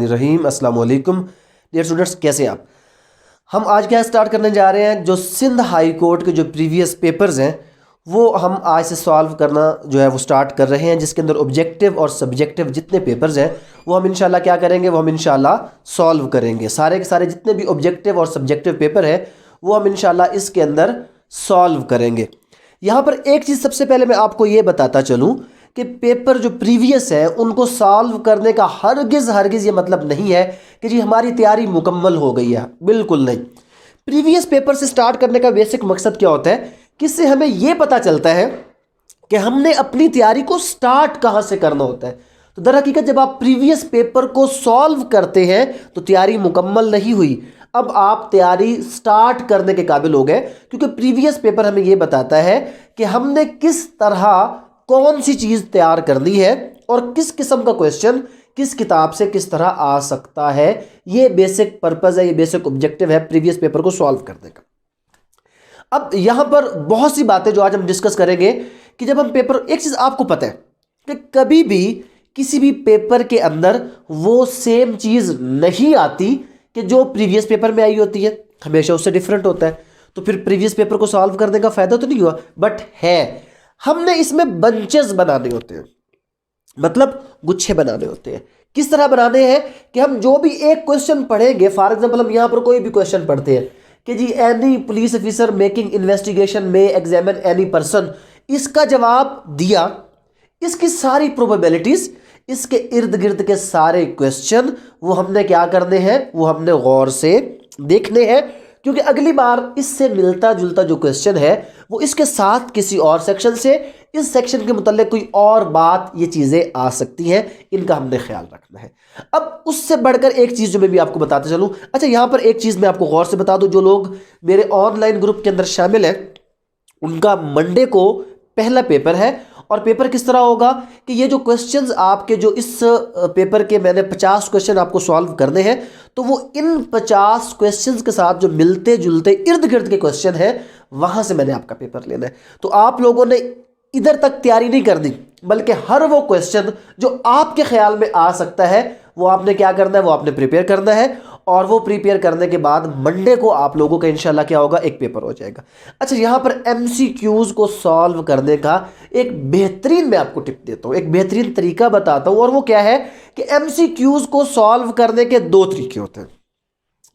बिस्मिल्लाहिर्रहमानिर्रहीम। अस्सलाम वालेकुम डियर स्टूडेंट्स, कैसे हैं आप। हम आज क्या स्टार्ट करने जा रहे हैं, जो सिंध हाई कोर्ट के जो प्रीवियस पेपर्स हैं वो हम आज से सॉल्व करना जो है वो स्टार्ट कर रहे हैं, जिसके अंदर ऑब्जेक्टिव और सब्जेक्टिव जितने पेपर्स हैं वो हम इंशाल्लाह क्या करेंगे, वो हम इंशाल्लाह सॉल्व करेंगे। सारे के सारे जितने भी ऑब्जेक्टिव और सब्जेक्टिव पेपर है वो हम इंशाल्लाह इसके अंदर सॉल्व करेंगे। यहाँ पर एक चीज़ सबसे पहले मैं आपको ये बताता चलूँ कि पेपर जो प्रीवियस है उनको सॉल्व करने का हरगिज़ ये मतलब नहीं है कि जी हमारी तैयारी मुकम्मल हो गई है, बिल्कुल नहीं। प्रीवियस पेपर से स्टार्ट करने का बेसिक मकसद क्या होता है कि इससे हमें यह पता चलता है कि हमने अपनी तैयारी को स्टार्ट कहाँ से करना होता है। तो दर हकीकत जब आप प्रीवियस पेपर को सॉल्व करते हैं तो तैयारी मुकम्मल नहीं हुई, अब आप तैयारी स्टार्ट करने के काबिल हो गए, क्योंकि प्रीवियस पेपर हमें यह बताता है कि हमने किस तरह कौन सी चीज़ तैयार करनी है और किस किस्म का क्वेश्चन किस किताब से किस तरह आ सकता है। ये बेसिक पर्पज़ है, ये बेसिक ऑब्जेक्टिव है प्रीवियस पेपर को सॉल्व करने का। अब यहाँ पर बहुत सी बातें जो आज हम डिस्कस करेंगे कि जब हम पेपर, एक चीज़ आपको पता है कि कभी भी किसी भी पेपर के अंदर वो सेम चीज़ नहीं आती कि जो प्रीवियस पेपर में आई होती है, हमेशा उससे डिफरेंट होता है। तो फिर प्रीवियस पेपर को सॉल्व करने का फ़ायदा तो नहीं हुआ, बट है हमने इसमें बंचेस बनाने होते हैं, मतलब गुच्छे बनाने होते हैं। किस तरह बनाने हैं कि हम जो भी एक क्वेश्चन पढ़ेंगे, फॉर एग्जांपल हम यहाँ पर कोई भी क्वेश्चन पढ़ते हैं कि जी any police officer making investigation में एग्जामिन एनी पर्सन, इसका जवाब दिया, इसकी सारी प्रोबेबिलिटीज, इसके इर्द गिर्द के सारे क्वेश्चन वो हमने क्या करने हैं, वो हमने गौर से देखने हैं, क्योंकि अगली बार इससे मिलता जुलता जो क्वेश्चन है वो इसके साथ किसी और सेक्शन से, इस सेक्शन के मुताल्लिक कोई और बात, ये चीज़ें आ सकती हैं, इनका हमने ख्याल रखना है। अब उससे बढ़कर एक चीज़ जो मैं भी आपको बताते चलूँ, अच्छा यहाँ पर एक चीज़ मैं आपको गौर से बता दूँ, जो लोग मेरे ऑनलाइन ग्रुप के अंदर शामिल हैं उनका मंडे को पहला पेपर है। और पेपर किस तरह होगा कि ये जो क्वेश्चंस आपके, जो इस पेपर के मैंने 50 क्वेश्चन आपको सॉल्व करने हैं, तो वो इन 50 क्वेश्चंस के साथ जो मिलते जुलते इर्द गिर्द के क्वेश्चन हैं वहाँ से मैंने आपका पेपर लेना है। तो आप लोगों ने इधर तक तैयारी नहीं करनी, बल्कि हर वो क्वेश्चन जो आपके ख्याल में आ सकता है वो आपने क्या करना है, वो आपने प्रिपेयर करना है। और वो प्रिपेयर करने के बाद मंडे को आप लोगों का इंशाल्लाह क्या होगा, एक पेपर हो जाएगा। अच्छा यहाँ पर एमसीक्यूज को सॉल्व करने का एक बेहतरीन मैं आपको टिप देता हूँ, एक बेहतरीन तरीका बताता हूँ, और वो क्या है कि एमसीक्यूज को सॉल्व करने के दो तरीके होते हैं।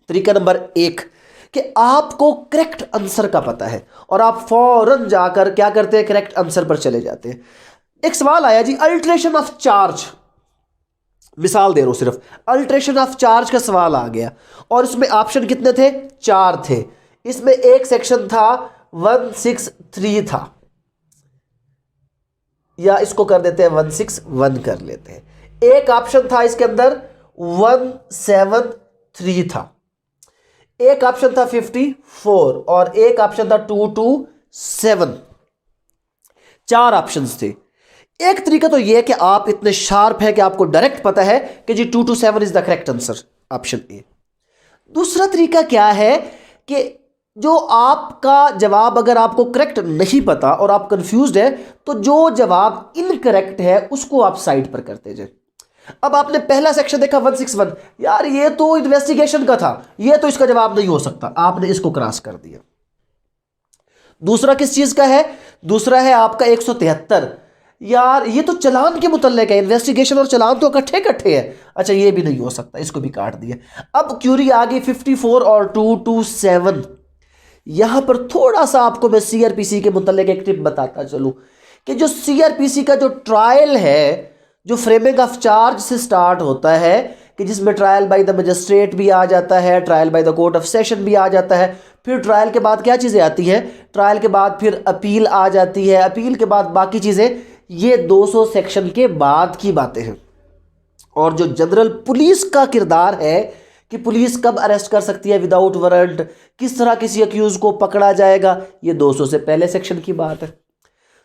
तरीका नंबर एक कि आपको करेक्ट आंसर का पता है और आप फौरन जाकर क्या करते हैं, करेक्ट आंसर पर चले जाते हैं। एक सवाल आया जी, अल्ट्रेशन ऑफ चार्ज, मिसाल दे रहा हूं, सिर्फ अल्ट्रेशन ऑफ चार्ज का सवाल आ गया और इसमें ऑप्शन कितने थे, 4 थे। इसमें एक सेक्शन था 163 था, या इसको कर देते हैं 161 कर लेते हैं। एक ऑप्शन था इसके अंदर 173 था, एक ऑप्शन था 54 और एक ऑप्शन था 227। 4 ऑप्शंस थे। एक तरीका तो यह है कि आप इतने शार्प है कि आपको डायरेक्ट पता है कि जी 227 is the correct answer, option A. दूसरा तरीका क्या है कि जो आपका जवाब अगर आपको करेक्ट नहीं पता और आप कंफ्यूज्ड है, तो जो जवाब इनकरेक्ट है उसको आप साइड पर करते जाए। अब आपने पहला सेक्शन देखा 161, यार ये तो इन्वेस्टिगेशन का था, ये तो इसका जवाब नहीं हो सकता, आपने इसको क्रॉस कर दिया। दूसरा किस चीज का है, दूसरा है आपका 173, यार ये तो चलान के मुतल्लिक है, इन्वेस्टिगेशन और चलान तो इकट्ठे हैं, अच्छा ये भी नहीं हो सकता, इसको भी काट दिया। अब क्यूरी आ गई 54 और 227। यहां पर थोड़ा सा आपको मैं सीआरपीसी के मुतल्लिक एक टिप बताता चलूं कि जो सीआरपीसी का जो ट्रायल है, जो फ्रेमिंग ऑफ चार्ज से स्टार्ट होता है, कि जिसमें ट्रायल बाय द मजिस्ट्रेट भी आ जाता है, trial by the court of session भी आ जाता है, फिर ट्रायल के बाद क्या चीज़ें आती हैं, ट्रायल के बाद फिर अपील आ जाती है, अपील के बाद बाकी चीज़ें, ये 200 सेक्शन के बाद की बातें हैं। और जो जनरल पुलिस का किरदार है कि पुलिस कब अरेस्ट कर सकती है विदाउट वारंट, किस तरह किसी अक्यूज को पकड़ा जाएगा, ये 200 से पहले सेक्शन की बात है।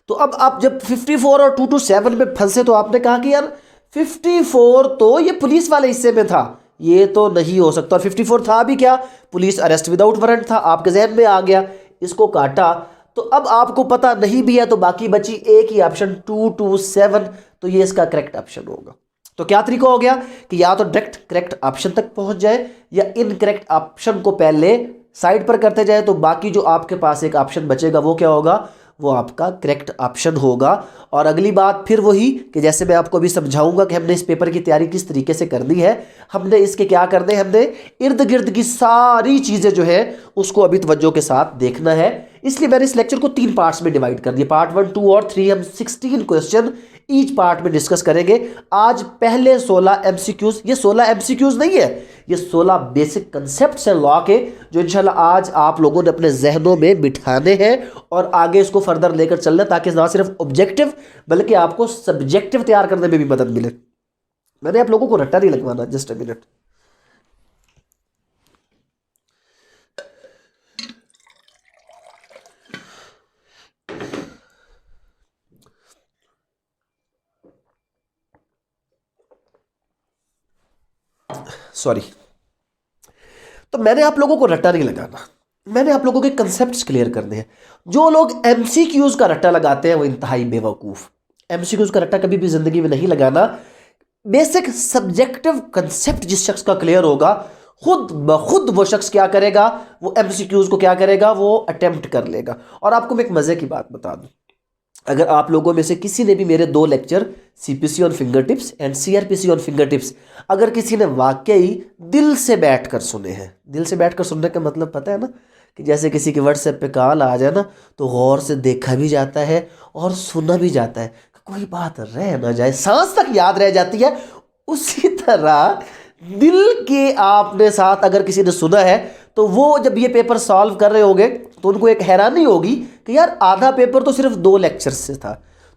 तो अब आप जब 54 और 227 में फंसे तो आपने कहा कि यार 54 तो ये पुलिस वाले हिस्से में था, ये तो नहीं हो सकता, और 54 था भी क्या, पुलिस अरेस्ट विदाउट वारंट था, आपके जहन में आ गया, इसको काटा। तो अब आपको पता नहीं भी है तो बाकी बची एक ही ऑप्शन 227, तो ये इसका करेक्ट ऑप्शन होगा। तो क्या तरीका हो गया कि या तो डायरेक्ट करेक्ट ऑप्शन तक पहुंच जाए या इनकरेक्ट ऑप्शन को पहले साइड पर करते जाए, तो बाकी जो आपके पास एक ऑप्शन बचेगा वो क्या होगा, वो आपका करेक्ट ऑप्शन होगा। और अगली बात फिर वही कि जैसे मैं आपको अभी समझाऊंगा कि हमने इस पेपर की तैयारी किस तरीके से करनी है, हमने इसके क्या करने, हमने इर्द गिर्द की सारी चीज़ें जो है उसको अभी तवज्जो के साथ देखना है। इसलिए मैंने इस लेक्चर को 3 पार्ट्स में डिवाइड कर दिया। पार्ट 1, 2 और 3 हम 16 क्वेश्चन ईच पार्ट में डिस्कस करेंगे। आज पहले 16 एमसीक्यूज, ये 16 एमसीक्यूज नहीं है, ये 16 बेसिक कंसेप्ट्स हैं लॉ के, जो इंशाल्लाह आज आप लोगों ने अपने जहनों में बिठाने हैं और आगे इसको फर्दर लेकर चलना है, ताकि ना सिर्फ ऑब्जेक्टिव बल्कि आपको सब्जेक्टिव तैयार करने में भी मदद मिले। मैंने आप लोगों को रट्टा नहीं लगवाना, जस्ट अ मिनट। सॉरी। तो मैंने आप लोगों को रट्टा नहीं लगाना, मैंने आप लोगों के कंसेप्ट्स क्लियर करने हैं। जो लोग एमसीक्यूज का रट्टा लगाते हैं वो इंतहाई बेवकूफ। एमसीक्यूज का रट्टा कभी भी जिंदगी में नहीं लगाना। बेसिक सब्जेक्टिव कंसेप्ट जिस शख्स का क्लियर होगा, खुद ब खुद वो शख्स क्या करेगा, वो एमसीक्यूज को क्या करेगा, वो अटेम्प्ट कर लेगा। और आपको मैं एक मजे की बात बता दूं, अगर आप लोगों में से किसी ने भी मेरे 2 lecture CPC on finger tips and CrPC on finger tips अगर किसी ने वाकई दिल से बैठकर सुने हैं, दिल से बैठकर सुनने का मतलब पता है ना, कि जैसे किसी के व्हाट्सएप पे कॉल आ जाए ना, तो गौर से देखा भी जाता है और सुना भी जाता है, कोई बात रह ना जाए, सांस तक याद रह जाती है। उसी तरह दिल के आपने साथ अगर किसी ने सुना है, तो वो जब ये पेपर सॉल्व कर रहे होंगे तो उनको एक हैरानी होगी कि यार आधा पेपर तो सिर्फ 2 लेक्चर्स से था।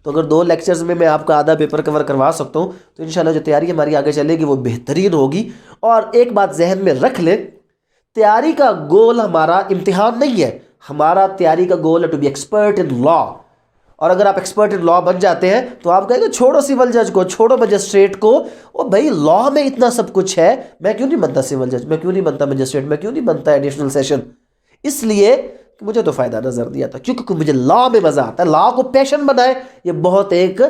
तो अगर 2 लेक्चर्स में मैं आपका आधा पेपर कवर करवा सकता हूँ, तो इंशाल्लाह जो तैयारी हमारी आगे चलेगी वो बेहतरीन होगी। और एक बात जहन में रख ले, तैयारी का गोल हमारा इम्तिहान नहीं है, हमारा तैयारी का गोल है to be expert in law. और अगर आप एक्सपर्ट इन लॉ बन जाते हैं तो आप कहेंगे छोड़ो सिविल जज को, छोड़ो मजिस्ट्रेट को, ओ भाई लॉ में इतना सब कुछ है, मैं क्यों नहीं बनता सिविल जज, मैं क्यों नहीं बनता मजिस्ट्रेट, मैं क्यों नहीं बनता एडिशनल सेशन। इसलिए मुझे तो फायदा नजर नहीं आता, क्योंकि मुझे लॉ में मजा आता है। लॉ को पैशन बनाए, ये बहुत एक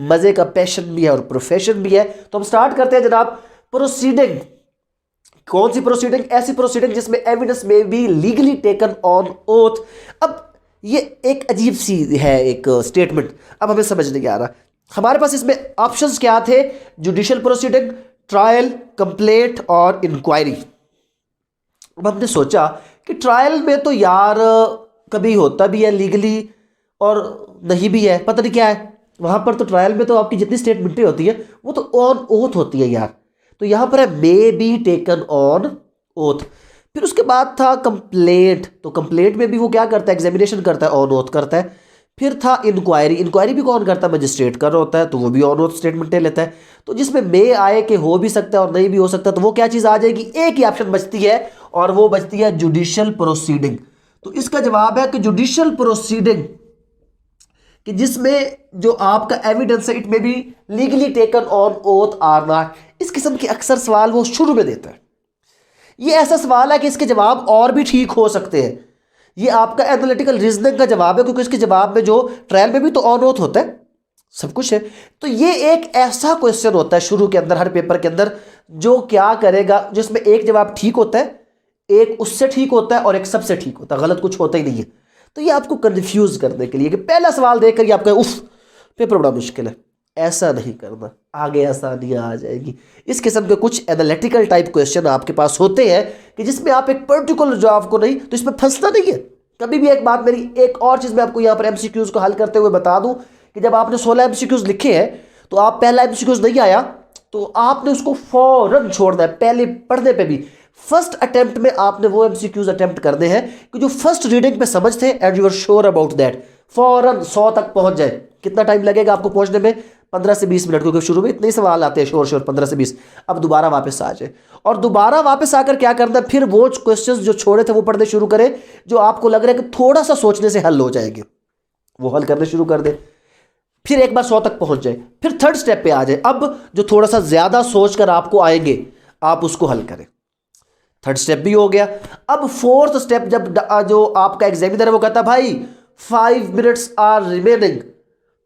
मजे का पैशन भी है और प्रोफेशन भी है। तो हम स्टार्ट करते हैं जनाब। प्रोसीडिंग, कौन सी प्रोसीडिंग? ऐसी प्रोसीडिंग जिसमें evidence may be legally taken on oath. अब ये एक अजीब सी है एक स्टेटमेंट, अब हमें समझ नहीं आ रहा। हमारे पास इसमें ऑप्शंस क्या थे? जुडिशियल प्रोसीडिंग, ट्रायल, कंप्लेंट और इंक्वायरी। अब हमने सोचा कि ट्रायल में तो यार कभी होता भी है लीगली और नहीं भी है, पता नहीं क्या है वहां पर। तो ट्रायल में तो आपकी जितनी स्टेटमेंटें होती है वो तो ऑन ओथ होती है यार, तो यहां पर है may be taken on oath. फिर उसके बाद था कंप्लेंट, तो कंप्लेंट में भी वो क्या करता है, एग्जामिनेशन करता है, ऑन ओथ करता है। फिर था इंक्वायरी, इंक्वायरी भी कौन करता है, मजिस्ट्रेट कर रहा होता है, तो वो भी ऑन ओथ स्टेटमेंट लेता है। तो जिसमें मे आए कि हो भी सकता है और नहीं भी हो सकता, तो वो क्या चीज़ आ जाएगी, एक ही ऑप्शन बचती है और वो बचती है जुडिशियल प्रोसीडिंग। तो इसका जवाब है कि जुडिशियल प्रोसीडिंग कि जिसमें जो आपका एविडेंस है it may be legally taken on oath or not. इस किस्म के अक्सर सवाल वो शुरू में देता है। ये ऐसा सवाल है कि इसके जवाब और भी ठीक हो सकते हैं। ये आपका एनालिटिकल रीजनिंग का जवाब है, क्योंकि इसके जवाब में जो ट्रायल में भी तो ऑन ओथ होता है, सब कुछ है। तो ये एक ऐसा क्वेश्चन होता है शुरू के अंदर हर पेपर के अंदर, जो क्या करेगा, जिसमें एक जवाब ठीक होता है, एक उससे ठीक होता है और एक सबसे ठीक होता है, गलत कुछ होता ही नहीं है। तो ये आपको कंफ्यूज करने के लिए कि पहला सवाल देखकर ये आपका उफ पेपर बड़ा मुश्किल है, ऐसा नहीं करना, आगे आसानियां आ जाएगी। इस किस्म के कुछ एनालिटिकल टाइप क्वेश्चन आपके पास होते हैं कि जिसमें आप एक पर्टिकुलर जवाब को नहीं, तो इसमें फंसना नहीं है कभी भी। एक बात मेरी, एक और चीज मैं आपको यहाँ पर एमसीक्यूज को हल करते हुए बता दूं कि जब आपने 16 एमसीक्यूज लिखे हैं तो आप पहला एमसीक्यूज नहीं आया तो आपने उसको फौरन छोड़ना है, पहले पढ़ने पे भी। फर्स्ट अटेम्प्ट में आपने वो एमसीक्यूज अटेम्प्ट करने हैं कि जो फर्स्ट रीडिंग पे समझ थे and you are sure about that, फौरन 100 तक पहुंच जाए। कितना टाइम लगेगा आपको पहुंचने में? 15 से 20 मिनट, क्योंकि शुरू में इतने ही सवाल आते हैं श्योर 15 से 20। अब दोबारा वापस आ जाए और दोबारा वापस आकर क्या करना है, फिर वो क्वेश्चंस जो छोड़े थे वो पढ़ने शुरू करें, जो आपको लग रहा है कि थोड़ा सा सोचने से हल हो जाएंगे, वो हल करने शुरू कर दे। फिर एक बार 100 तक पहुंच जाए, फिर थर्ड स्टेप पे आ जाए। अब जो थोड़ा सा ज्यादा सोचकर आपको आएंगे आप उसको हल करें। थर्ड स्टेप भी हो गया। अब फोर्थ स्टेप, जब जो आपका एग्जामिनर है वो कहता है भाई 5 मिनट्स आर रिमेनिंग,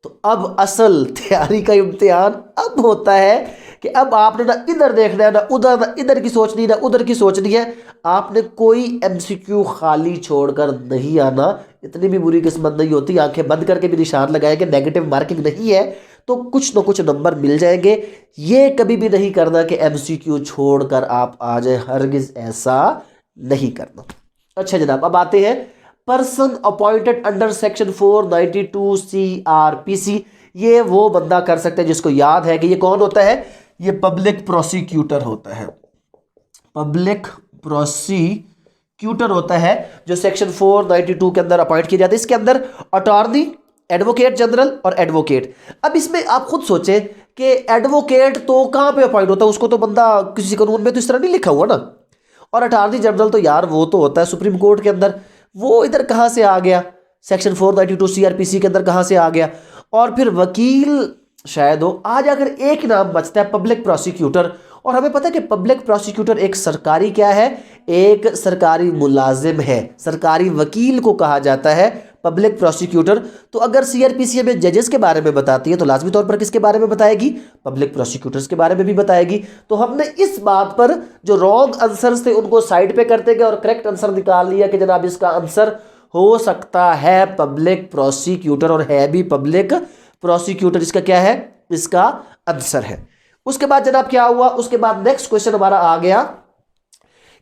तो अब असल तैयारी का इम्तिहान अब होता है कि अब आपने ना इधर देखना है ना उधर, ना इधर की सोचनी ना उधर की सोचनी है, आपने कोई एमसीक्यू खाली छोड़कर नहीं आना। इतनी भी बुरी किस्मत नहीं होती, आंखें बंद करके भी निशान लगाएंगे, नेगेटिव मार्किंग नहीं है तो कुछ ना कुछ नंबर मिल जाएंगे। ये कभी भी नहीं करना कि एमसीक्यू छोड़कर आप आ जाए, हरगिज ऐसा नहीं करना। अच्छा जनाब, अब आते हैं person appointed under section 492 CRPC। ये वो बंदा कर सकता है जिसको याद है कि ये कौन होता है, ये पब्लिक प्रोसिक्यूटर होता है। पब्लिक प्रोसिक्यूटर होता है जो सेक्शन 492 के अंदर अपॉइंट किया जाता है। इसके अंदर अटॉर्नी, एडवोकेट जनरल और एडवोकेट। अब इसमें आप खुद सोचें कि एडवोकेट तो कहां पे अपॉइंट होता है, उसको तो बंदा किसी कानून में तो इस तरह नहीं लिखा हुआ ना। और अटॉर्नी जनरल तो यार वो तो होता है सुप्रीम कोर्ट के अंदर, वो इधर कहां से आ गया, सेक्शन 492 CRPC के अंदर कहां से आ गया। और फिर वकील शायद हो। आज अगर एक नाम बचता है पब्लिक प्रोसिक्यूटर, और हमें पता है कि पब्लिक प्रोसिक्यूटर एक सरकारी क्या है, एक सरकारी मुलाजिम है। सरकारी वकील को कहा जाता है पब्लिक प्रोसिक्यूटर। तो अगर CRPC में जजेस के बारे में बताती है तो लाजमी तौर पर किसके बारे में बताएगी, पब्लिक प्रोसिक्यूटर्स के बारे में भी बताएगी। तो हमने इस बात पर जो रॉन्ग आंसर्स थे उनको साइड पे करते गए और करेक्ट आंसर निकाल लिया कि जनाब इसका आंसर हो सकता है पब्लिक प्रोसिक्यूटर, और है भी पब्लिक प्रोसिक्यूटर। इसका क्या है, इसका आंसर है। उसके बाद जनाब क्या हुआ, उसके बाद नेक्स्ट क्वेश्चन हमारा आ गया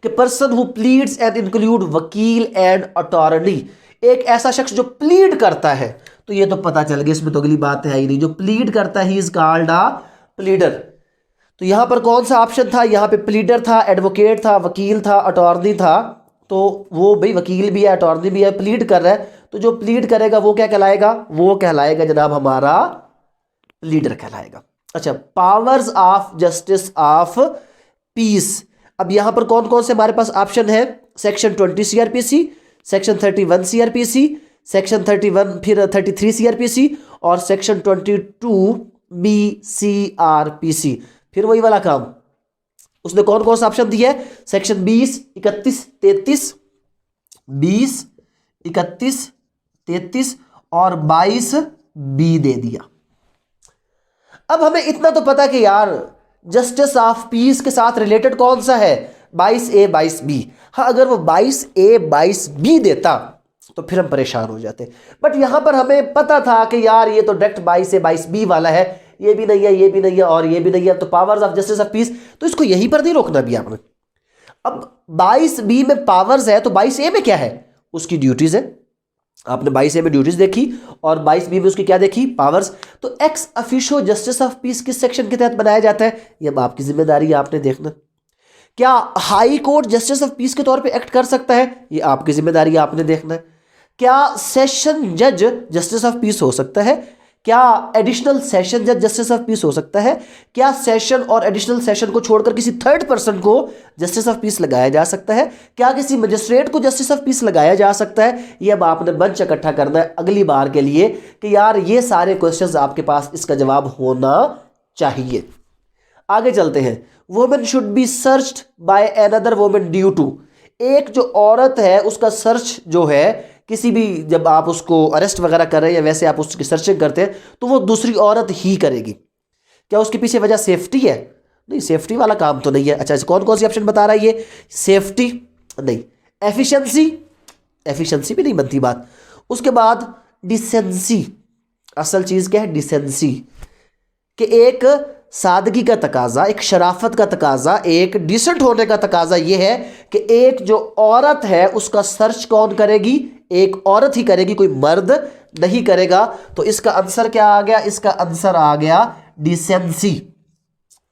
कि person who pleads and include वकील एंड अटॉर्नी। एक ऐसा शख्स जो प्लीड करता है, तो ये तो पता चल गया, इसमें तो अगली बात है ही नहीं। जो प्लीड करता है he is called a pleader. तो यहां पर कौन सा ऑप्शन था, यहां पे प्लीडर था, एडवोकेट था, वकील था, अटॉर्नी था। तो वो भाई वकील भी है, अटॉर्नी भी है, प्लीड कर रहा है। तो जो प्लीड करेगा वो क्या कहलाएगा, वो कहलाएगा जनाब हमारा प्लीडर कहलाएगा। अच्छा, powers of justice of peace. अब यहां पर कौन कौन से हमारे पास ऑप्शन है, section 20 CRPC, section 31 CRPC, section 31 फिर 33 CRPC और सेक्शन 22B CRPC। फिर वही वाला काम, उसने कौन कौन सा ऑप्शन दिया है, सेक्शन 20, 31, 33, 20, 31, 33 और 22B दे दिया। अब हमें इतना तो पता कि यार जस्टिस ऑफ पीस के साथ रिलेटेड कौन सा है, 22A 22B। हाँ, अगर वो 22A 22B देता तो फिर हम परेशान हो जाते, बट यहां पर हमें पता था कि यार ये तो डायरेक्ट 22A 22B वाला है, ये भी नहीं है, ये भी नहीं है और ये भी नहीं है। तो powers of justice of peace, तो इसको यहीं पर नहीं रोकना भी आपने। अब 22B में पावर्स है तो 22A में क्या है, उसकी ड्यूटीज है। आपने 22A में ड्यूटीज देखी और 22B में उसकी क्या देखी, पावर्स। तो ex officio justice of peace किस सेक्शन के तहत बनाया जाता है, ये अब आपकी जिम्मेदारी है, आपने देखना। क्या high court justice of peace के तौर पे एक्ट कर सकता है, ये आपकी जिम्मेदारी है, आपने देखना है। क्या सेशन जज जस्टिस ऑफ पीस हो सकता है, क्या एडिशनल सेशन जज जस्टिस ऑफ पीस हो सकता है, क्या सेशन और एडिशनल सेशन को छोड़कर किसी थर्ड पर्सन को जस्टिस ऑफ पीस लगाया जा सकता है, क्या किसी मजिस्ट्रेट को जस्टिस ऑफ पीस लगाया जा सकता है। ये अब आपने बंच इकट्ठा करना है अगली बार के लिए कि यार ये सारे क्वेश्चंस आपके पास इसका जवाब होना चाहिए। आगे चलते हैं। Women should be searched by another women due to. एक जो औरत है उसका सर्च जो है, किसी भी जब आप उसको अरेस्ट वगैरह कर रहे हैं या वैसे आप उसकी सर्चिंग करते हैं तो वो दूसरी औरत ही करेगी। क्या उसके पीछे वजह सेफ्टी है, नहीं, सेफ्टी वाला काम तो नहीं है। अच्छा, कौन कौन सी ऑप्शन बता रहा है ये, सेफ्टी नहीं, एफिशिएंसी, एफिशिएंसी भी नहीं बनती बात। उसके बाद डिसेंसी, असल चीज क्या है, डिसेंसी, कि एक सादगी का तकाजा, एक शराफत का तकाजा, एक डिसेंट होने का तकाजा यह है कि एक जो औरत है उसका सर्च कौन करेगी, एक औरत ही करेगी, कोई मर्द नहीं करेगा। तो इसका आंसर क्या आ गया, इसका आंसर आ गया decency.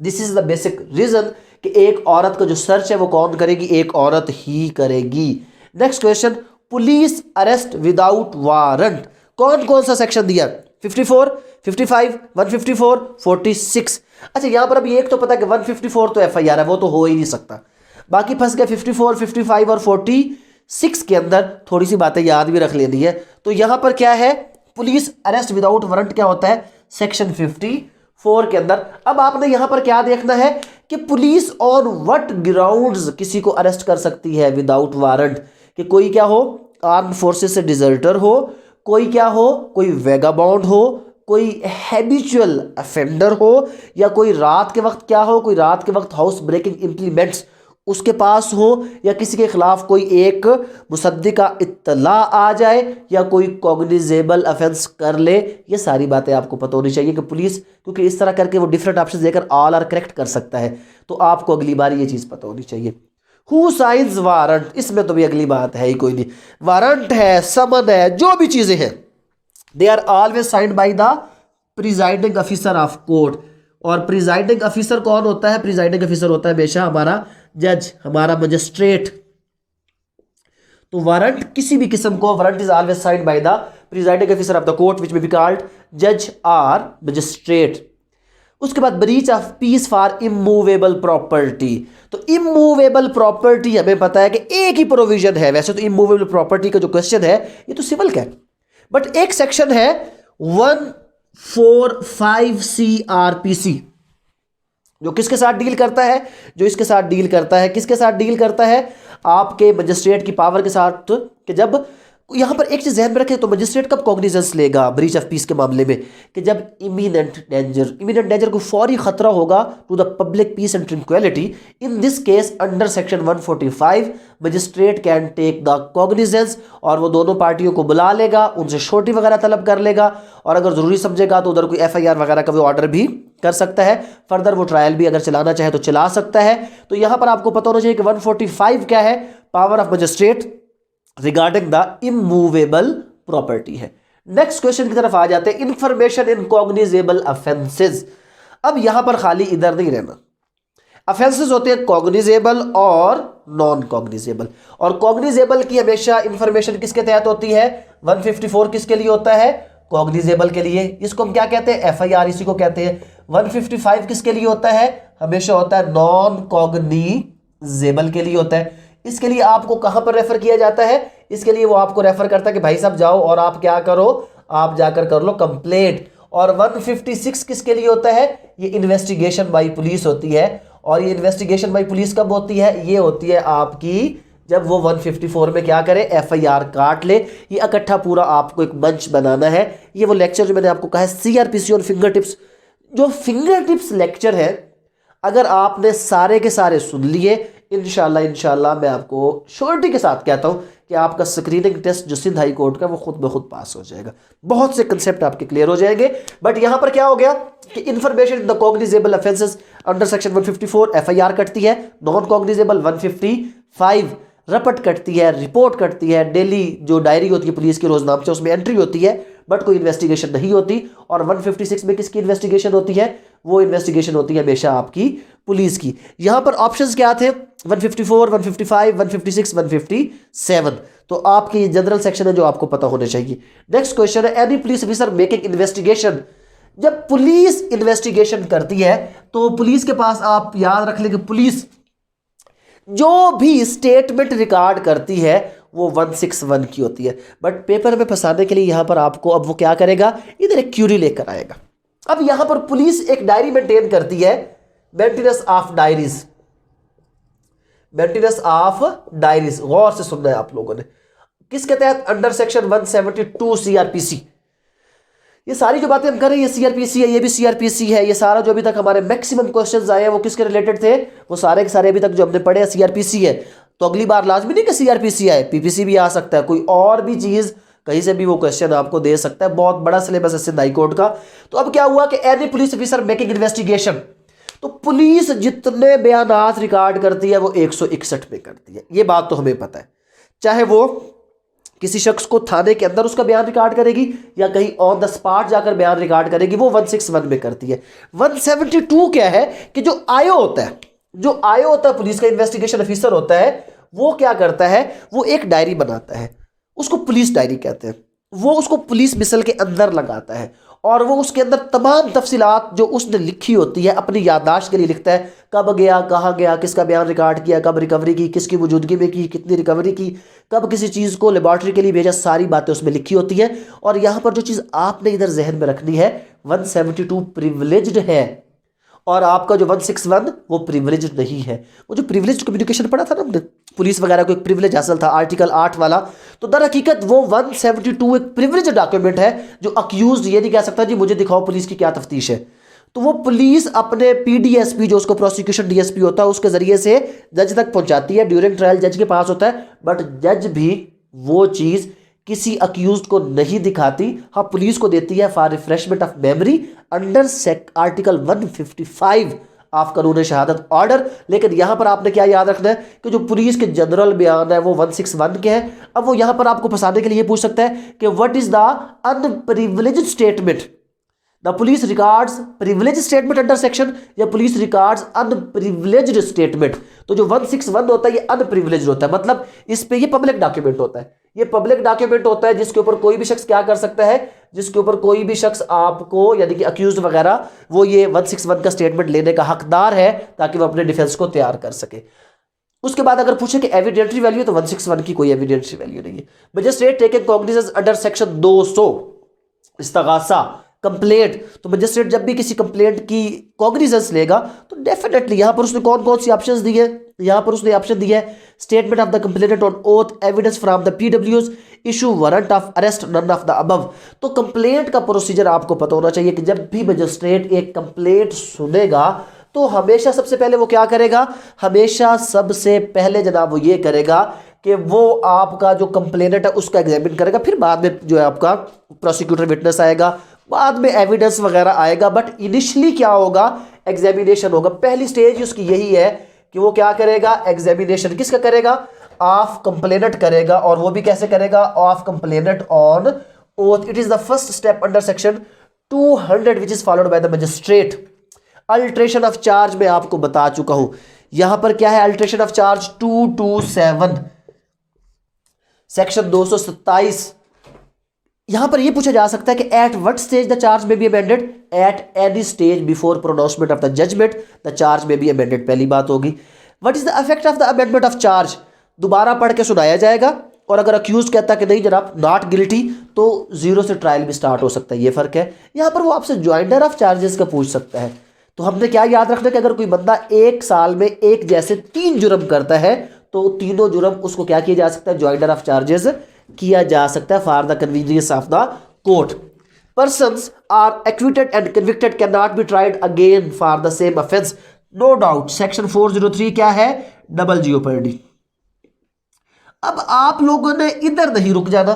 This is the basic reason कि एक औरत का जो सर्च है वो कौन करेगी, एक औरत ही करेगी। Next question, police arrest without warrant, कौन कौन सा सेक्शन दिया, 54, 55, 154, 46। अच्छा, यहां पर अभी एक तो पता कि 154 तो FIR है, वो तो हो ही नहीं सकता। बाकी फंस गया 54, 55 और 46 के अंदर। थोड़ी सी बातें याद भी रख लेनी है। तो यहां पर क्या है, पुलिस अरेस्ट विदाउट वारंट क्या होता है, सेक्शन 54 के अंदर। अब आपने यहां पर क्या देखना है कि पुलिस ऑन व्हाट ग्राउंड्स किसी को अरेस्ट कर सकती है विदाउट वारंट, कि कोई क्या हो, आर्म फोर्सेस से डिजर्टर हो, कोई क्या हो, कोई वेगाबाउंड हो, कोई हैबिचुअल अफेंडर हो या कोई रात के वक्त क्या हो, कोई रात के वक्त हाउस ब्रेकिंग इम्प्लीमेंट्स उसके पास हो, या किसी के खिलाफ कोई एक मुसद्दिका इत्तला आ जाए, या कोई कॉग्निजेबल अफेंस कर ले। ये सारी बातें आपको पता होनी चाहिए कि पुलिस, क्योंकि इस तरह करके वो डिफरेंट ऑप्शन देकर ऑल आर करेक्ट कर सकता है, तो आपको अगली बार ये चीज़ पता होनी चाहिए। हु साइंस वारंट, इसमें तो भी अगली बात है ही कोई नहीं। वारंट है, समन है, जो भी चीज़ें हैं, they are always signed by the presiding officer of court. और प्रिजाइडिंग ऑफिसर कौन होता है? प्रिजाइडिंग ऑफिसर होता है हमेशा हमारा जज, हमारा मजिस्ट्रेट। तो वारंट किसी भी किस्म को, warrant is always signed by the presiding officer of the court which may be called जज और मजिस्ट्रेट। उसके बाद breach of peace for immovable property. तो इमूवेबल प्रॉपर्टी हमें पता है कि एक ही प्रोविजन है, वैसे तो इमूवेबल प्रॉपर्टी का जो क्वेश्चन है ये तो सिविल का है, बट एक सेक्शन है 145 CRPC जो किसके साथ डील करता है? जो इसके साथ डील करता है। किसके साथ डील करता है? आपके मजिस्ट्रेट की पावर के साथ। कि जब यहां पर एक चीज ध्यान में रखें, तो मजिस्ट्रेट कब कॉग्निजेंस लेगा ब्रीच ऑफ पीस के मामले में? कि जब इमिनेंट डेंजर को फौरी खतरा होगा to the public peace and tranquility. In this case under section 145 magistrate can take the cognizance, और वो दोनों पार्टियों को बुला लेगा, उनसे छोटी वगैरह तलब कर लेगा, और अगर जरूरी समझेगा तो उधर कोई FIR वगैरह का भी ऑर्डर भी कर सकता है। फर्दर वो ट्रायल भी अगर चलाना चाहे तो चला सकता है। तो यहां पर आपको पता होना चाहिए कि 145 क्या है? Power of magistrate regarding the immovable property है। नेक्स्ट क्वेश्चन की तरफ आ जाते हैं, इंफॉर्मेशन इन कॉग्निजेबल अफेंसेस। अब यहां पर खाली इधर नहीं रहना, अफेंसेस होते हैं कॉग्निजेबल और नॉन कॉग्निजेबल, और कॉग्निजेबल की हमेशा इंफॉर्मेशन किसके तहत होती है? 154 किसके लिए होता है? कॉग्निजेबल के लिए। इसको हम क्या कहते हैं? FIR, इसी को कहते हैं। 155 किसके लिए होता है? हमेशा होता है नॉन कॉग्निजेबल के लिए होता है। इसके लिए आपको कहां पर रेफर किया जाता है? इसके लिए वो आपको रेफर करता है कि भाई साहब जाओ और आप क्या करो, आप जाकर कर लो कंप्लेंट। और 156 किसके लिए होता है? ये इन्वेस्टिगेशन बाय पुलिस होती है। और ये इन्वेस्टिगेशन बाय पुलिस कब होती है? ये होती है आपकी जब वो 154 में क्या करे? FIR काट ले। ये इकट्ठा पूरा आपको एक मंच बनाना है। ये वो लेक्चर जो मैंने आपको कहा है CRPC और फिंगर टिप्स, जो फिंगर टिप्स लेक्चर है, अगर आपने सारे के सारे सुन लिए, इंशाल्लाह मैं आपको श्योरिटी के साथ कहता हूं कि आपका स्क्रीनिंग टेस्ट जो सिंध हाई कोर्ट का वो खुद ब खुद पास हो जाएगा। बहुत से कंसेप्ट आपके क्लियर हो जाएंगे। बट यहां पर क्या हो गया कि information in the cognizable offences under section 154 FIR कटती है, नॉन कॉग्निजेबल 155 रपट कटती है, रिपोर्ट कटती है, डेली जो डायरी होती है पुलिस की रोजनामचा उसमें एंट्री होती है, बट कोई इन्वेस्टिगेशन नहीं होती। और 156 में किसकी इन्वेस्टिगेशन होती है? वो इन्वेस्टिगेशन होती है हमेशा आपकी पुलिस की। यहां पर ऑप्शंस क्या थे? 154, 155, 156, 157। तो आपकी जनरल सेक्शन है जो आपको पता होने चाहिए। नेक्स्ट क्वेश्चन है, any police officer making investigation. जब पुलिस इन्वेस्टिगेशन करती है तो पुलिस के पास, आप याद रख लें कि पुलिस जो भी स्टेटमेंट रिकॉर्ड करती है वो 161 की होती है। बट पेपर में फंसाने के लिए यहां पर आपको अब वो क्या करेगा? इधर एक क्यूरी लेकर आएगा। अब यहां पर पुलिस एक डायरी मेंटेन करती है, maintenance of diaries. Maintenance of diaries, गौर से सुनना है आप लोगों ने, किसके तहत? Under section 172 CRPC। ये सारी जो बातें हम कर रहे हैं, ये CRPC है, ये भी CRPC है। ये सारा जो अभी तक हमारे मैक्सिमम क्वेश्चंस आए हैं वो किसके रिलेटेड थे? वो सारे के सारे अभी तक जो हमने पढ़े हैं CRPC है। तो अगली बार लाजमी नहीं कि CRPC आए, PPC भी आ सकता है, कोई और भी चीज कहीं से भी वो क्वेश्चन आपको दे सकता है। बहुत बड़ा सिलेबस है सिंध हाई कोर्ट का। तो अब क्या हुआ कि any police officer making investigation, तो पुलिस जितने बयानात रिकॉर्ड करती है वो 161 में करती है। ये बात तो हमें पता है। चाहे वो किसी शख्स को थाने के अंदर उसका बयान रिकॉर्ड करेगी या कहीं ऑन द स्पॉट जाकर बयान रिकॉर्ड करेगी, वो 161 में करती है। 172 क्या है कि जो आयो होता है पुलिस का इन्वेस्टिगेशन ऑफिसर होता है, वो क्या करता है? वो एक डायरी बनाता है, उसको पुलिस डायरी कहते हैं। वो उसको पुलिस मिसल के अंदर लगाता है और वो उसके अंदर तमाम तफसीलात जो उसने लिखी होती है अपनी याददाश्त के लिए लिखता है। कब गया, कहाँ गया, किसका बयान रिकॉर्ड किया, कब रिकवरी की, किसकी मौजूदगी में की, कितनी रिकवरी की, कब किसी चीज़ को लेबॉर्ट्री के लिए भेजा, सारी बातें उसमें लिखी होती है। और यहाँ पर जो चीज़ आपने इधर जहन में रखनी है, 172 प्रिविलेज्ड है और आपका जो 161 वो प्रिविलेज नहीं है। वो जो प्रिविलेज कम्युनिकेशन पढ़ा था ना हमने, पुलिस वगैरह को एक प्रिविलेज हासिल था आर्टिकल 8 वाला, तो दर हकीकत वो 172 एक प्रिविलेज डॉक्यूमेंट है जो अक्यूज ये नहीं कह सकता जी मुझे दिखाओ पुलिस की क्या तफ्तीश है। तो वो पुलिस अपने पीडीएसपी जो उसको प्रोसिक्यूशन डीएसपी होता है उसके जरिए से जज तक पहुंचाती है, ड्यूरिंग ट्रायल जज के पास होता है, बट जज भी वो चीज किसी अक्यूज को नहीं दिखाती, हाँ पुलिस को देती है for refreshment of memory under article 155 of कानून शहादत ऑर्डर। लेकिन यहां पर आपने क्या याद रखना है कि जो पुलिस के जनरल बयान है वो 161 के हैं। अब वो यहां पर आपको फंसाने के लिए पूछ सकता है कि what is the unprivileged statement, the police records privilege statement under section या पुलिस रिकॉर्ड्स अनप्रिविलेज्ड स्टेटमेंट। तो जो 161 होता है ये अनप्रिविलेज्ड होता है, मतलब इस पे ये पब्लिक डॉक्यूमेंट होता है, ये पब्लिक डॉक्यूमेंट होता है जिसके ऊपर कोई भी शख्स क्या कर सकता है, जिसके ऊपर कोई भी शख्स आपको यानी कि अक्यूज वगैरह वो ये 161 का स्टेटमेंट लेने का हकदार है ताकि वो अपने डिफेंस को तैयार कर सके। उसके बाद अगर पूछे कि एविडेंटरी वैल्यू, तो 161 की कोई एविडेंटरी वैल्यू नहीं है। Magistrate taking cognizance under section 200 इस्तगासा कंप्लेंट, तो मजिस्ट्रेट जब भी किसी कंप्लेंट की कॉग्निजेंस लेगा तो डेफिनेटली यहां पर उसने कौन कौन सी ऑप्शंस दी है, यहां पर उसने ऑप्शन दिया है statement of the complainant on oath, evidence from the पीडब्ल्यूज, issue warrant of arrest, none of the above. तो कंप्लेंट का प्रोसीजर आपको पता होना चाहिए कि जब भी मजिस्ट्रेट एक कंप्लेंट सुनेगा तो हमेशा सबसे पहले वो क्या करेगा, हमेशा सबसे पहले जनाब वो ये करेगा कि वो आपका जो कंप्लेनेंट है उसका एग्जामिन करेगा, फिर बाद में जो है आपका प्रोसिक्यूटर विटनेस आएगा, बाद में एविडेंस वगैरह आएगा, बट इनिशियली क्या होगा, एग्जामिनेशन होगा। पहली स्टेज उसकी यही है कि वो क्या करेगा, एग्जामिनेशन किसका करेगा, ऑफ कंप्लेनेंट करेगा, और वो भी कैसे करेगा, of complainant on oath. It is the first step under section 200 which is followed by the magistrate. Alteration of charge में आपको बता चुका हूं, यहां पर क्या है, अल्ट्रेशन ऑफ चार्ज 227 सेक्शन 227। यहां पर यह पूछा जा सकता है कि at what stage the charge may be amended, at any stage before pronouncement of the judgment the charge may be amended, पहली बात होगी। What is the effect of the amendment of charge, दोबारा पढ़ के सुनाया जाएगा, और अगर अक्यूज कहता है कि नहीं जनाब नॉट गिल्टी तो 0 से ट्रायल भी स्टार्ट हो सकता है, ये फर्क है। यहां पर वो आपसे ज्वाइंडर ऑफ चार्जेस का पूछ सकता है, तो हमने क्या याद रखना कि अगर कोई बंदा एक साल में एक जैसे 3 जुर्म करता है तो तीनों जुर्म उसको क्या किया जा सकता है, ज्वाइंडर ऑफ चार्जेस किया जा सकता है for the convenience of the court. Persons are acquitted and convicted cannot be tried again for the same offence, no doubt. Section 403 क्या है, डबल जीओपर्डी। अब आप लोगों ने इधर नहीं रुक जाना,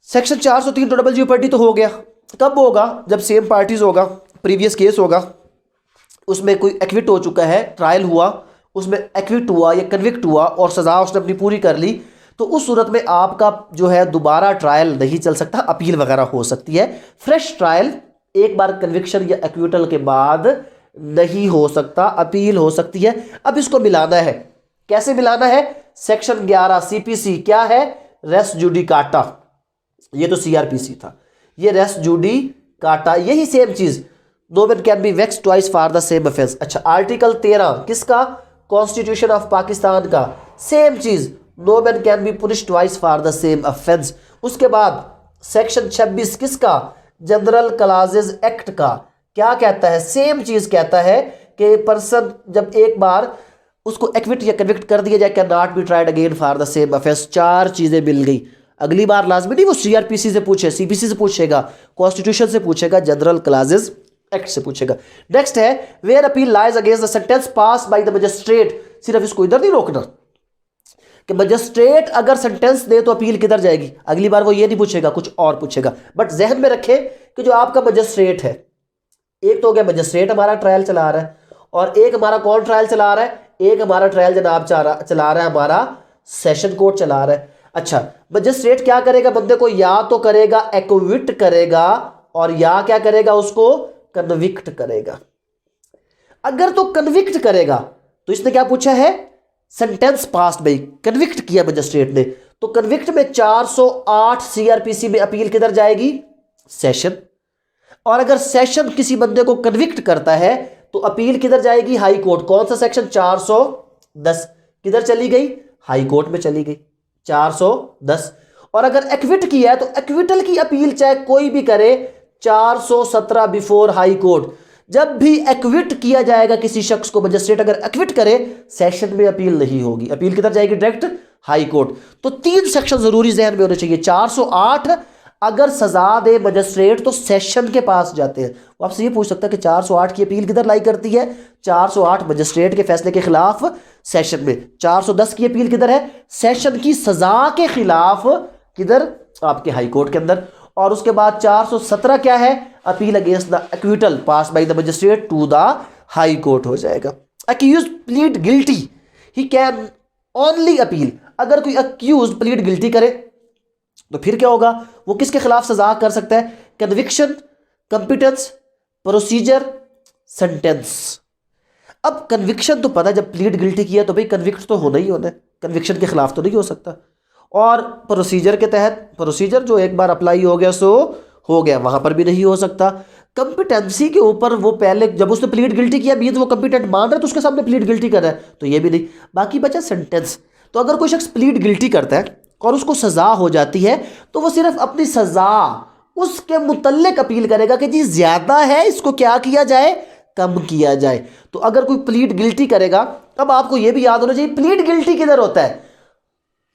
सेक्शन 403 तो डबल जीओपर्डी तो हो गया, कब होगा, जब सेम पार्टीज होगा, प्रीवियस केस होगा, उसमें कोई एक्विट हो चुका है, ट्रायल हुआ, उसमें एक्विट हुआ या कन्विक्ट हुआ और सजा उसने अपनी पूरी कर ली, तो उस सूरत में आपका जो है दोबारा ट्रायल नहीं चल सकता, अपील वगैरह हो सकती है। फ्रेश ट्रायल एक बार कन्विक्शन या एक्विटल के बाद नहीं हो सकता, अपील हो सकती है। अब इसको मिलाना है, कैसे मिलाना है, सेक्शन 11 सीपीसी क्या है, रेस जुडिकाटा, ये तो सीआरपीसी था, ये रेस जुडिकाटा, यही सेम चीज, no man can be vex twice for the same offence. अच्छा, आर्टिकल 13 किसका, कॉन्स्टिट्यूशन ऑफ पाकिस्तान का, सेम चीज, no man can be punish twice for the same offence. उसके बाद सेक्शन 26 किसका, जनरल क्लॉजेज एक्ट का, क्या कहता है, सेम चीज कहता है कि पर्सन जब एक बार उसको एक्विट या कन्विक्ट कर दिया जाए can not be tried again for the same offence. 4 चीजें मिल गई, अगली बार लाजमी नहीं वो सीआरपीसी से पूछे, सीपीसी से पूछेगा, कॉन्स्टिट्यूशन से पूछेगा, जनरल क्लॉजेज एक्ट से पूछेगा। नेक्स्ट है where appeal lies against the sentence pass by the magistrate, सिर्फ इसको इधर नहीं रोकना कि मजिस्ट्रेट अगर सेंटेंस दे तो अपील किधर जाएगी, अगली बार वो ये नहीं पूछेगा, कुछ और पूछेगा। बट जहन में रखें कि जो आपका मजिस्ट्रेट है, एक तो हो गया मजिस्ट्रेट हमारा ट्रायल चला रहा है, और एक हमारा कौन ट्रायल चला रहा है, एक हमारा ट्रायल जनाब चला रहा है हमारा सेशन कोर्ट चला रहा है। अच्छा, मजिस्ट्रेट क्या करेगा, बंदे को या तो करेगा एक्विट करेगा और या क्या करेगा, उसको कन्विक्ट करेगा। अगर तो कन्विक्ट करेगा तो इसने क्या पूछा है, सेंटेंस पास भाई, कन्विक्ट किया मजिस्ट्रेट ने, तो कन्विक्ट में 408 सीआरपीसी में अपील किधर जाएगी, सेशन। और अगर सेशन किसी बंदे को कन्विक्ट करता है तो अपील किधर जाएगी, हाई कोर्ट। कौन सा सेक्शन, 410, किधर चली गई, हाई कोर्ट में चली गई, 410। और अगर एक्विट किया है तो एक्विटल की अपील चाहे कोई भी करे, 417 बिफोर हाई कोर्ट। जब भी एक्विट किया जाएगा किसी शख्स को, मजिस्ट्रेट अगर एक्विट करे, सेशन में अपील नहीं होगी, अपील किधर जाएगी? Direct high court. तो 3 सेक्शन जरूरी जहन में होने चाहिए। 408 अगर सजा दे मजिस्ट्रेट तो सेशन के पास जाते हैं। वो आपसे ये पूछ सकता है कि 408 की अपील किधर लाई करती है? 408 मजिस्ट्रेट के फैसले के खिलाफ सेशन में। 410 की अपील किधर है? सेशन की सजा के खिलाफ, किधर? आपके हाई कोर्ट के अंदर। और उसके बाद 417 क्या है? Appeal against the acquittal pass by the magistrate to the high court हो जाएगा। Accused plead guilty, he can only appeal. अगर कोई अक्यूज प्लीड गिल्टी करे तो फिर क्या होगा? वो किसके खिलाफ सजा कर सकता है? Conviction, competence, procedure, sentence. अब कन्विक्शन तो पता है, जब प्लीड गिल्टी किया तो भाई कन्विक्ट तो होना ही होना है, कन्विक्शन के खिलाफ तो नहीं हो सकता। और प्रोसीजर के तहत, प्रोसीजर जो एक बार अप्लाई हो गया सो हो गया, वहां पर भी नहीं हो सकता। कंपिटेंसी के ऊपर वो पहले जब उसने प्लीड गिल्टी किया मीन्स वो कंपिटेंट मान रहा है तो उसके सामने प्लीड गिल्टी कर रहा है, तो ये भी नहीं। बाकी बचा सेंटेंस। तो अगर कोई शख्स प्लीड गिल्टी करता है और उसको सजा हो जाती है तो वो सिर्फ अपनी सजा उसके मुतल्लिक अपील करेगा कि जी ज्यादा है, इसको क्या किया जाए? कम किया जाए। तो अगर कोई प्लीड गिल्टी करेगा, अब आपको यह भी याद होना चाहिए प्लीड गिल्टी किधर होता है?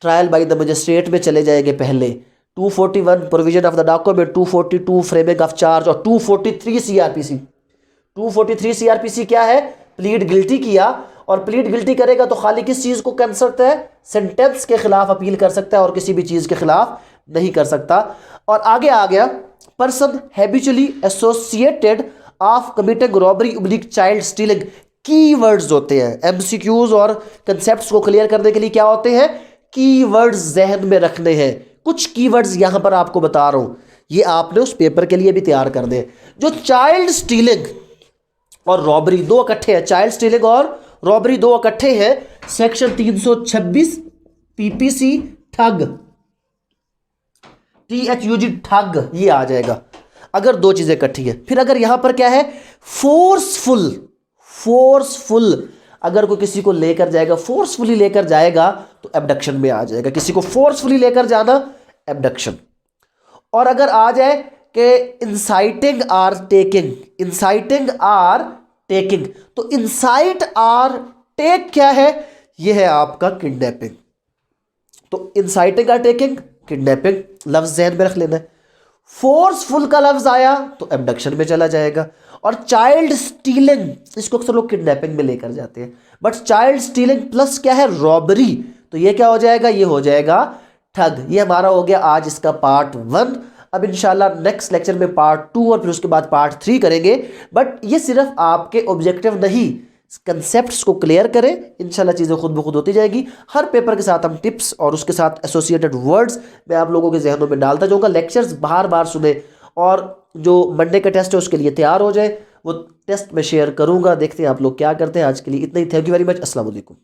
ट्रायल बाय द मजिस्ट्रेट में चले जाएंगे पहले। 241 provision of the document, 242 framing of charge और 243 सीआरपीसी। 243 सीआरपीसी क्या है? प्लीड गिल्टी किया, और प्लीड गिल्टी करेगा तो खाली किस चीज को कर सकता है? सेंटेंस के खिलाफ अपील कर सकता है और किसी भी चीज के खिलाफ नहीं कर सकता। और आगे आ गया person habitually associated of committing robbery oblique child stealing. Keywords होते हैं एमसीक्यूज और कंसेप्ट्स को क्लियर करने के लिए, क्या होते हैं? कीवर्ड्स जहन में रखने हैं। कुछ कीवर्ड्स यहां पर आपको बता रहा हूं, ये आपने उस पेपर के लिए भी तैयार कर दे। जो चाइल्ड स्टीलिंग और रॉबरी दो इकट्ठे हैं, चाइल्ड स्टीलिंग और रॉबरी दो इकट्ठे हैं, सेक्शन 326 पीपीसी ठग, THUG ठग, ये आ जाएगा अगर दो चीजें इकट्ठी है। फिर अगर यहां पर क्या है? फोर्सफुल। फोर्सफुल अगर कोई किसी को लेकर जाएगा, फोर्सफुली लेकर जाएगा तो एबडक्शन में आ जाएगा। किसी को फोर्सफुली लेकर जाना, एबडक्शन। और अगर आ जाए कि inciting or taking, inciting or taking, तो इंसाइट आर टेक क्या है? यह है आपका किडनैपिंग। तो इंसाइटिंग आर टेकिंग, किडनैपिंग, लफ्ज जहन में रख लेना है। फोर्सफुल का लफ्ज आया तो एबडक्शन में चला जाएगा। और चाइल्ड स्टीलिंग, इसको अक्सर लोग किडनैपिंग में लेकर जाते हैं, बट चाइल्ड स्टीलिंग प्लस क्या है? रॉबरी, तो ये क्या हो जाएगा? ये हो जाएगा ठग। ये हमारा हो गया आज इसका पार्ट 1। अब इंशाल्लाह नेक्स्ट लेक्चर में पार्ट 2 और फिर उसके बाद पार्ट 3 करेंगे। बट ये सिर्फ आपके ऑब्जेक्टिव नहीं, कंसेप्ट्स को क्लियर करें, इंशाल्लाह चीज़ें खुद ब खुद होती जाएगी। हर पेपर के साथ हम टिप्स और उसके साथ एसोसिएटेड वर्ड्स मैं आप लोगों के जहनों में डालता जाऊँगा। लेक्चर्स बार बार सुने और जो मंडे का टेस्ट है उसके लिए तैयार हो जाए। वो टेस्ट मैं शेयर करूँगा, देखते हैं आप लोग क्या करते हैं। आज के लिए इतना ही। Thank you very much. अस्सलाम वालेकुम।